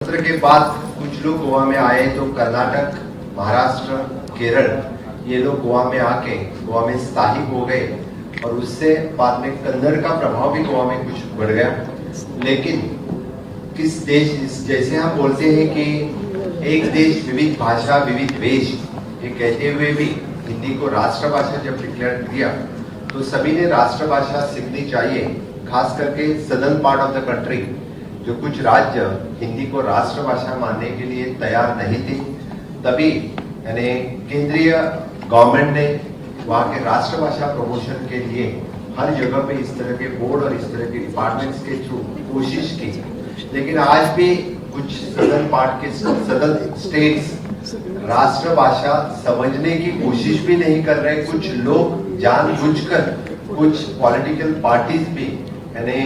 सत्र के बाद कुछ लोग गोवा में आए तो कर्नाटक, महाराष्ट्र, केरल ये लोग गोवा में आके गोवा में स्थायी हो गए और उससे बाद में कन्नड़ का प्रभाव भी गोवा में कुछ बढ़ गया। लेकिन किस देश, जैसे हम बोलते हैं कि एक देश विविध भाषा विविध वेश, ये कहते हुए भी हिंदी को राष्ट्रभाषा जब डिक्लेयर किया तो सभी ने राष्ट्रभाषा सीखनी चाहिए। खास करके southern part of the country जो कुछ राज्य हिंदी को राष्ट्रभाषा मानने के लिए तैयार नहीं थे, तभी यानी केंद्रीय गवर्नमेंट ने वहाँ के राष्ट्रभाषा प्रमोशन के लिए हर जगह पे इस तरह के बोर्ड और इस तरह के डिपार्टमेंट्स के थ्रू कोशिश की। लेकिन आज भी कुछ सदर्न पार्ट के सदर्न स्टेट्स राष्ट्रभाषा समझने की कोशिश भी नहीं कर रहे। कुछ लोग जानबूझकर, कुछ पॉलिटिकल पार्टीज भी, यानी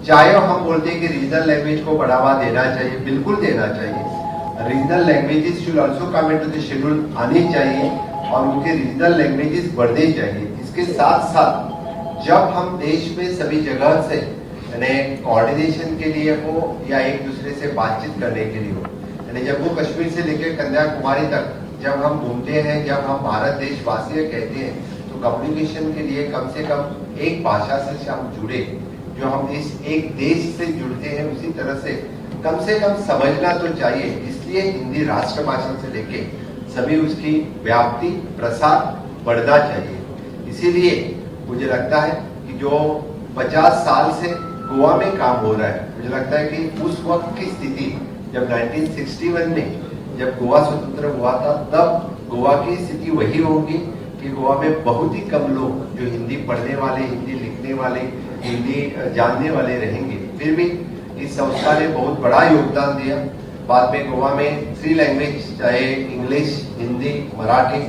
चाहे हम बोलते हैं कि रीजनल लैंग्वेज को बढ़ावा देना चाहिए, बिल्कुल देना चाहिए। Regional languages should also come into the schedule, आनी चाहिए और उनके रीजनल लैंग्वेजेस बढ़ने चाहिए। इसके साथ साथ जब हम देश में सभी जगह से यानी कोऑर्डिनेशन के लिए हो या एक दूसरे से बातचीत करने के लिए हो, यानी जम्मू कश्मीर से लेकर कन्याकुमारी तक जब हम घूमते हैं, जब हम भारत देशवासी कहते हैं, तो कम्युनिकेशन के लिए कम से कम एक भाषा से हम जुड़े, जो हम इस एक देश से जुड़ते हैं उसी तरह से कम समझना तो चाहिए। इसलिए हिंदी राष्ट्रभाषा से लेके सभी उसकी व्याप्ति प्रसार बढ़ना चाहिए। इसीलिए मुझे लगता है कि जो 50 साल से गोवा में काम हो रहा है, मुझे लगता है कि उस वक्त की स्थिति जब 1961 में जब गोवा स्वतंत्र हुआ था, तब गोवा की स्थिति वही होगी कि गोवा में बहुत ही कम लोग जो हिंदी पढ़ने वाले, हिंदी लिखने वाले, हिंदी जानने वाले रहेंगे। फिर भी इस संस्था ने बहुत बड़ा योगदान दिया। बाद में गोवा में 3 लैंग्वेज, चाहे English, Hindi, Marathi,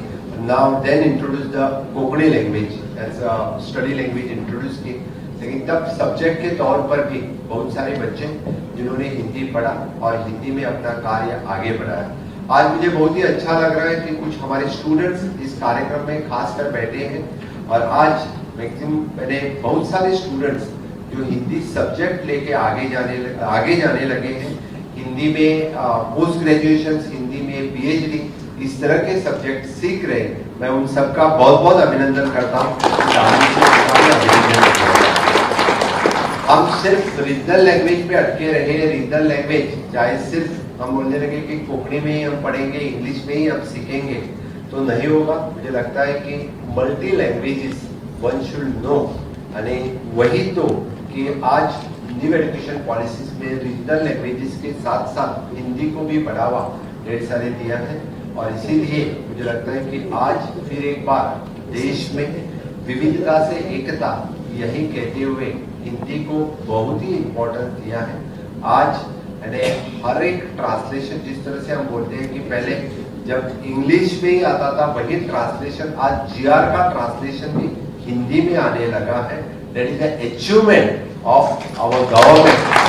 now then introduce the Konkani language as a study language introduce की। लेकिन तब सब्जेक्ट के तौर पर भी बहुत सारे बच्चे जिन्होंने हिंदी पढ़ा और हिंदी में अपना कार्य आगे बढ़ाया। आज मुझे बहुत ही अच्छा लग रहा है कि कुछ हमारे स्टूडेंट्स इस कार्यक्रम में खासकर बैठे हैं और आज मैक्सिमम मैंने बहुत सारे स्टूडेंट्स जो हिंदी सब्जेक्ट लेके आगे जाने लगे हैं। हिंदी में पोस्ट ग्रेजुएशन, हिंदी में पीएचडी, इस तरह के सब्जेक्ट सीख रहे हैं। मैं उन सबका बहुत बहुत अभिनंदन करता हूँ। हम सिर्फ रीजनल लैंग्वेज पे अटके रहे। रीजनल लैंग्वेज चाहे सिर्फ हम बोलने लगे कि कोंकणी में ही हम पढ़ेंगे, इंग्लिश में ही हम सीखेंगे, तो नहीं होगा। मुझे लगता है कि multi languages one should know, यानी वही तो कि आज न्यू एजुकेशन पॉलिसीज में रीजनल लैंग्वेजेस के साथ साथ हिंदी को भी बढ़ावा ढेर सारे दिया है। और इसीलिए मुझे लगता है कि आज फिर एक बार देश में विविधता से एकता, यही कहते हुए हिंदी को बहुत ही इम्पोर्टेंस दिया है। आज यानी हर एक ट्रांसलेशन, जिस तरह से हम बोलते हैं कि पहले जब इंग्लिश में ही आता था वही ट्रांसलेशन, आज जीआर का ट्रांसलेशन भी हिंदी में आने लगा है। That is the achievement of our government.